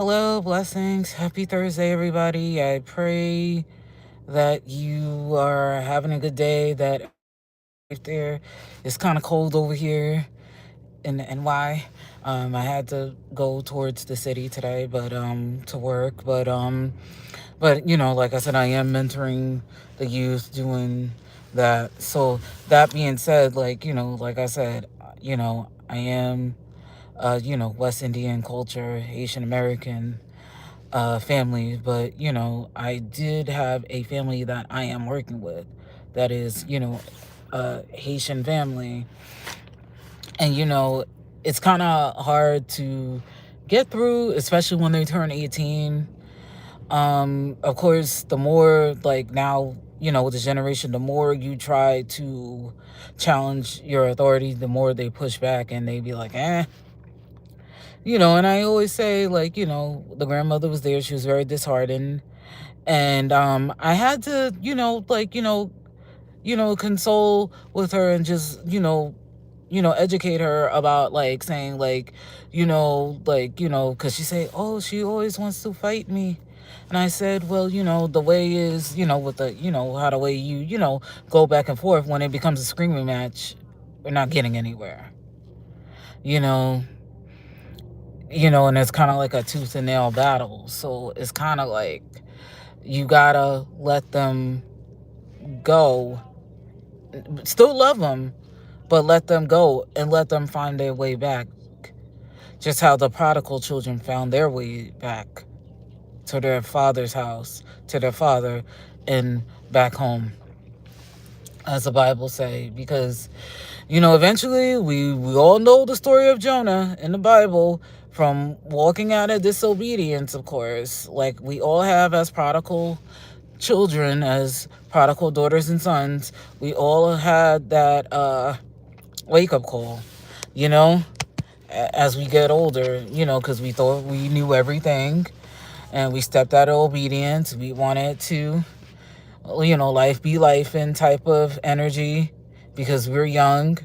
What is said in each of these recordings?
Hello, blessings. Happy Thursday, everybody. I pray that you are having a good day, that right there. It's kind of cold over here in the NY. I had to go towards the city today, but to work, but like I said, I am mentoring the youth doing that. So that being said, like I said, I am West Indian culture, Haitian American family, but I did have a family that I am working with that is, a Haitian family. And, it's kind of hard to get through, especially when they turn 18. Of course, the more like now, with the generation, the more you try to challenge your authority, the more they push back and they be like, and I always say, like, the grandmother was there, she was very disheartened. And I had to, console with her and just, educate her about like saying like, because she say, oh, she always wants to fight me. And I said, well, the way is, with the, how the way you, go back and forth when it becomes a screaming match, we're not getting anywhere. You know, and it's kind of like a tooth and nail battle. So it's kind of like you gotta let them go, still love them, but let them go and let them find their way back. Just how the prodigal children found their way back to their father's house, to their father, and back home, as the Bible say. Because, eventually we all know the story of Jonah in the Bible, from walking out of disobedience, of course, like we all have as prodigal children, as prodigal daughters and sons. We all had that wake up call, you know, as we get older, because we thought we knew everything and we stepped out of obedience. We wanted to, life be life in type of energy because we're young,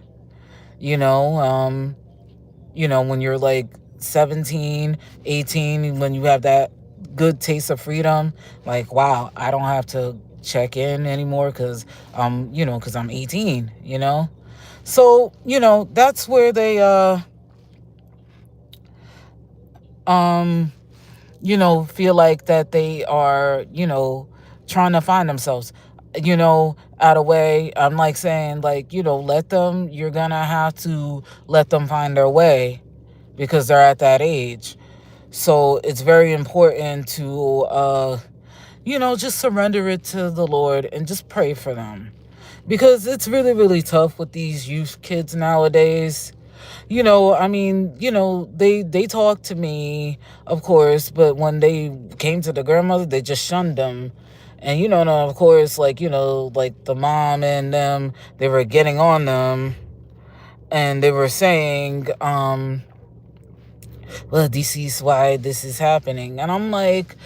you know, um, when you're like 17, 18, when you have that good taste of freedom, like, wow, I don't have to check in anymore because I'm 18, So, that's where they, um, feel like that they are, trying to find themselves, out of way. I'm like saying, like, let them, you're gonna have to let them find their way because they're at that age. So it's very important to, just surrender it to the Lord and just pray for them. Because it's really, really tough with these youth kids nowadays. I mean, they talk to me, of course, but when they came to the grandmother, they just shunned them. And, and of course, like, like the mom and them, they were getting on them and they were saying, well, this is why this is happening. And I'm like,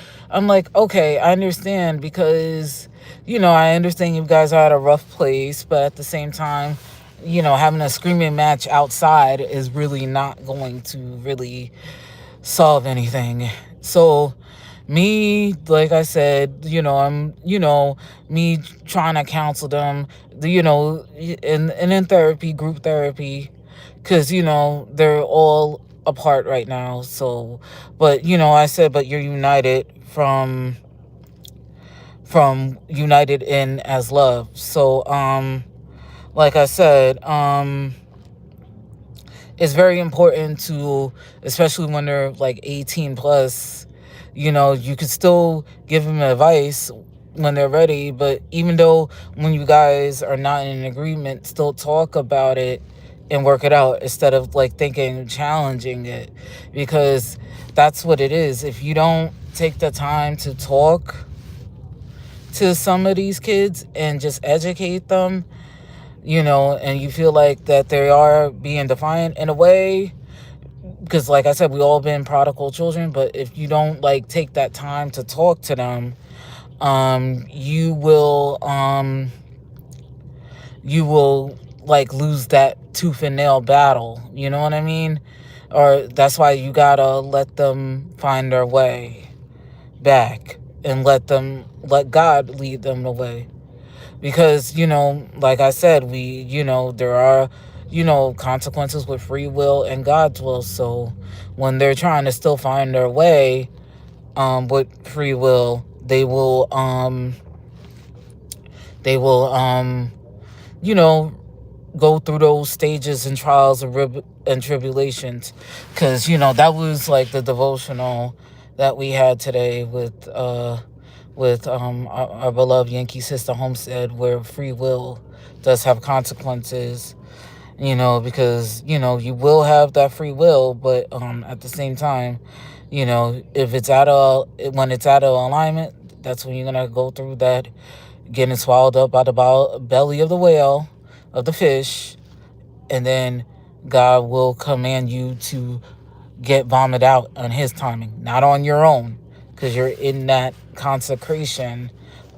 okay, I understand because, I understand you guys are at a rough place, but at the same time, having a screaming match outside is really not going to really solve anything. So, me, like I said, I'm, me trying to counsel them, and in therapy, group therapy, because, they're all apart right now. So, but, I said, but you're united from united in as love. So, like I said, it's very important to, especially when they're like 18 plus, you could still give them advice when they're ready. But even though when you guys are not in agreement, still talk about it and work it out instead of like thinking, challenging it, because that's what it is. If you don't take the time to talk to some of these kids and just educate them, and you feel like that they are being defiant in a way, because like I said, we all been prodigal children, but if you don't like take that time to talk to them, you will like lose that tooth and nail battle. You know what I mean? or that's why you gotta let them find their way back, and let God lead them the way. Because, like I said, there are, consequences with free will and God's will. So when they're trying to still find their way, with free will, they will you know go through those stages and trials and tribulations. Because, that was like the devotional that we had today with our beloved Yankee Sister Homestead, where free will does have consequences. Because you will have that free will, but at the same time, if it's when it's out of alignment, that's when you're gonna go through that, getting swallowed up by the belly of the whale, of the fish, and then God will command you to get vomited out on His timing, not on your own, because you're in that consecration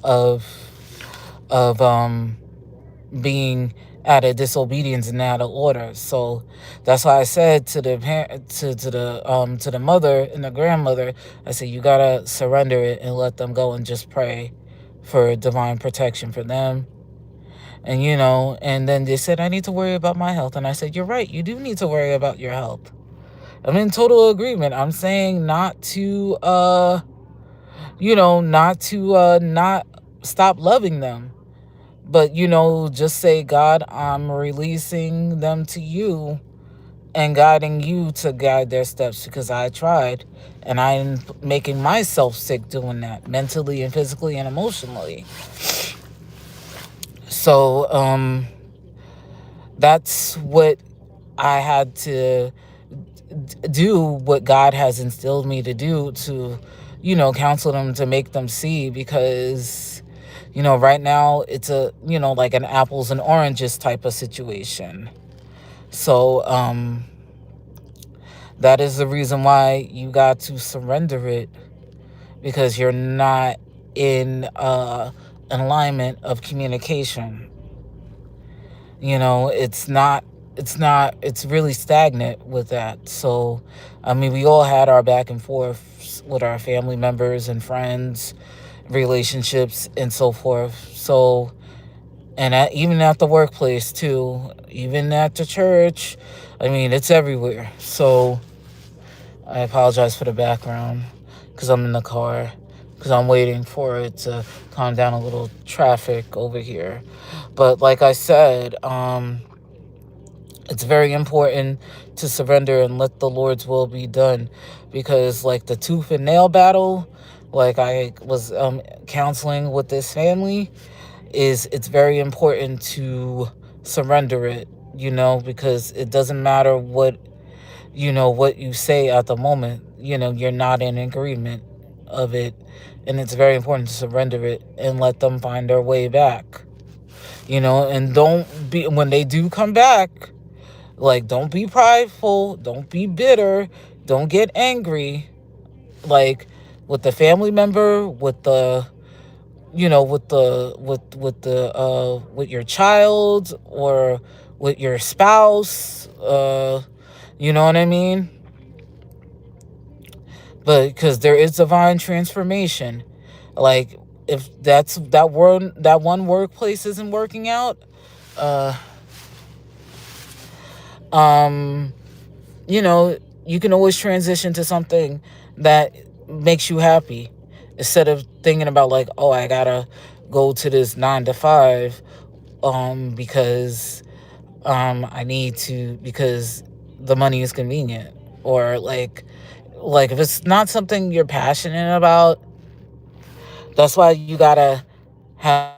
of being out of disobedience and out of order. So that's why I said to the to the mother and the grandmother, I said, you gotta surrender it and let them go, and just pray for divine protection for them. And then they said, I need to worry about my health. And I said, you're right, you do need to worry about your health. I'm in total agreement. I'm saying not to not stop loving them. But, just say, God, I'm releasing them to you and guiding you to guide their steps, because I tried and I'm making myself sick doing that, mentally and physically and emotionally. So that's what I had to do, what God has instilled me to do, to counsel them, to make them see. Because right now it's like an apples and oranges type of situation. So that is the reason why you got to surrender it, because you're not in an alignment of communication. It's really stagnant with that. So I mean, we all had our back and forth with our family members and friends, relationships, and so forth. So, and even at the workplace too, even at the church, I mean, it's everywhere. So I apologize for the background, because I'm in the car, because I'm waiting for it to calm down a little, traffic over here. But like I said, it's very important to surrender and let the Lord's will be done. Because like the tooth and nail battle, like I was counseling with this family, it's very important to surrender it, because it doesn't matter what you say at the moment. You're not in agreement of it, and it's very important to surrender it and let them find their way back. And don't be, when they do come back, like, don't be prideful, don't be bitter, don't get angry, like, with the family member, with the with your child, or with your spouse. You know what I mean? But because there is divine transformation. Like, if that one workplace isn't working out, uh um you can always transition to something that makes you happy, instead of thinking about, like, oh, I gotta go to this 9 to 5 because I need to, because the money is convenient. Or like if it's not something you're passionate about, that's why you gotta have